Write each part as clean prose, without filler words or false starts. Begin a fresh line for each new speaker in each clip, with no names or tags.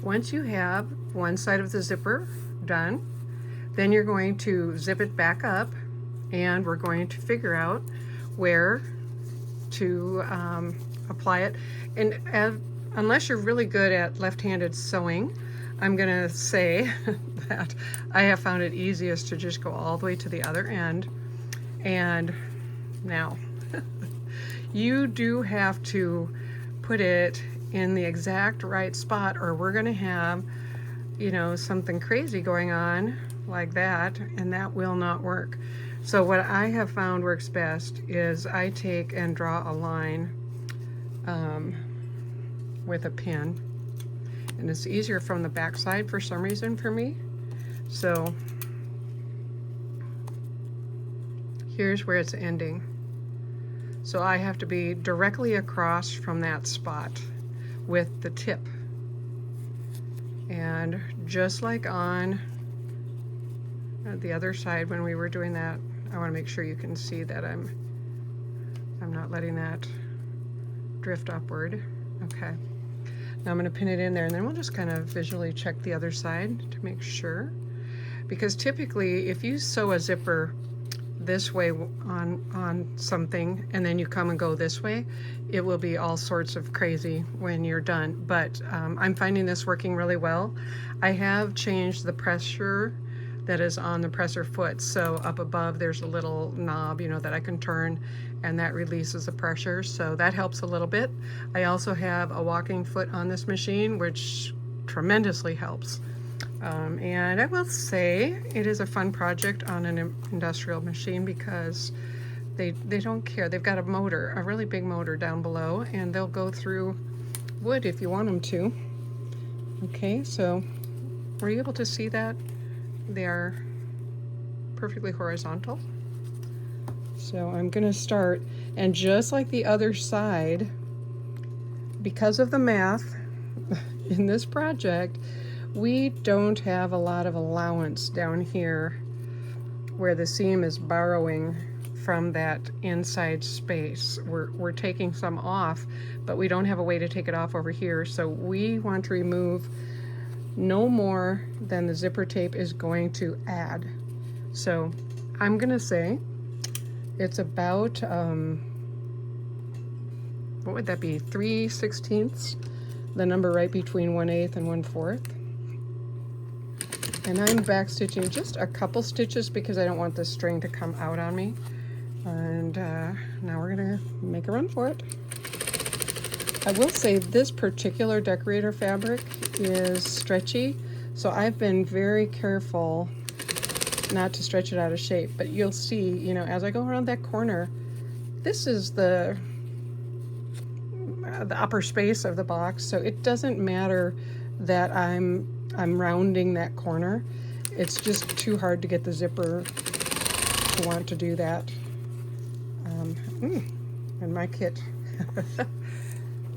once you have one side of the zipper done, then you're going to zip it back up, and we're going to figure out where to apply it. And unless you're really good at left-handed sewing, I'm gonna say that I have found it easiest to just go all the way to the other end. And now you do have to put it in the exact right spot, or we're gonna have, you know, something crazy going on like that, and that will not work. So what I have found works best is I take and draw a line with a pin, and it's easier from the back side for some reason for me. So here's where it's ending. So I have to be directly across from that spot with the tip. And just like on the other side when we were doing that, I want to make sure you can see that I'm not letting that drift upward. Okay. Now I'm going to pin it in there, and then we'll just kind of visually check the other side to make sure. Because typically if you sew a zipper this way on something and then you come and go this way, it will be all sorts of crazy when you're done. But I'm finding this working really well. I have changed the pressure that is on the presser foot. So up above there's a little knob, you know, that I can turn, and that releases the pressure. So that helps a little bit. I also have a walking foot on this machine, which tremendously helps. And I will say it is a fun project on an industrial machine because they don't care. They've got a motor, a really big motor down below, and they'll go through wood if you want them to. Okay, so were you able to see that? They are perfectly horizontal. So I'm gonna start, and just like the other side, because of the math in this project, we don't have a lot of allowance down here where the seam is borrowing from that inside space. We're taking some off, but we don't have a way to take it off over here. So we want to remove no more than the zipper tape is going to add. So I'm gonna say it's about, what would that be, 3/16, the number right between 1/8 and 1/4. And I'm back stitching just a couple stitches because I don't want the string to come out on me. And now we're gonna make a run for it. I will say this particular decorator fabric is stretchy, so I've been very careful not to stretch it out of shape. But you'll see, you know, as I go around that corner, this is the upper space of the box, so it doesn't matter that I'm rounding that corner. It's just too hard to get the zipper to want to do that. And my kit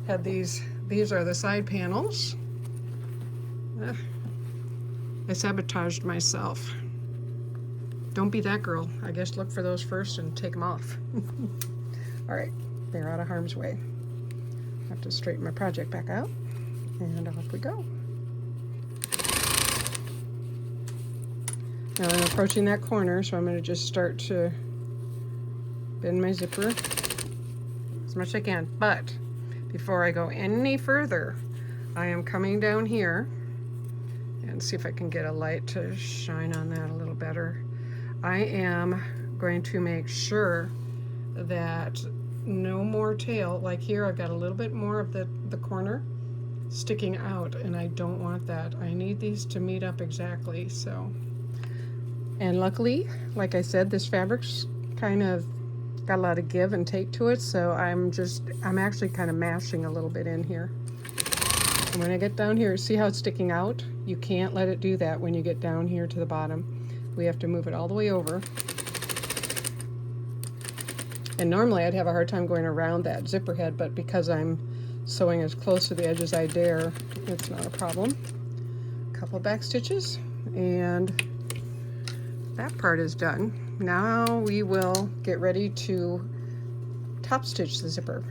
had these are the side panels. I sabotaged myself. Don't be that girl. I guess look for those first and take them off. All right, they're out of harm's way. I have to straighten my project back out, and off we go. Now I'm approaching that corner, so I'm going to just start to bend my zipper as much as I can. But before I go any further, I am coming down here and see if I can get a light to shine on that a little better. I am going to make sure that no more tail, like here I've got a little bit more of the corner sticking out, and I don't want that. I need these to meet up exactly. So, and luckily, like I said, this fabric's kind of got a lot of give and take to it, so I'm actually kind of mashing a little bit in here. And when I get down here, see how it's sticking out? You can't let it do that when you get down here to the bottom. We have to move it all the way over. And normally I'd have a hard time going around that zipper head, but because I'm sewing as close to the edge as I dare, it's not a problem. A couple back stitches, and that part is done. Now we will get ready to top stitch the zipper.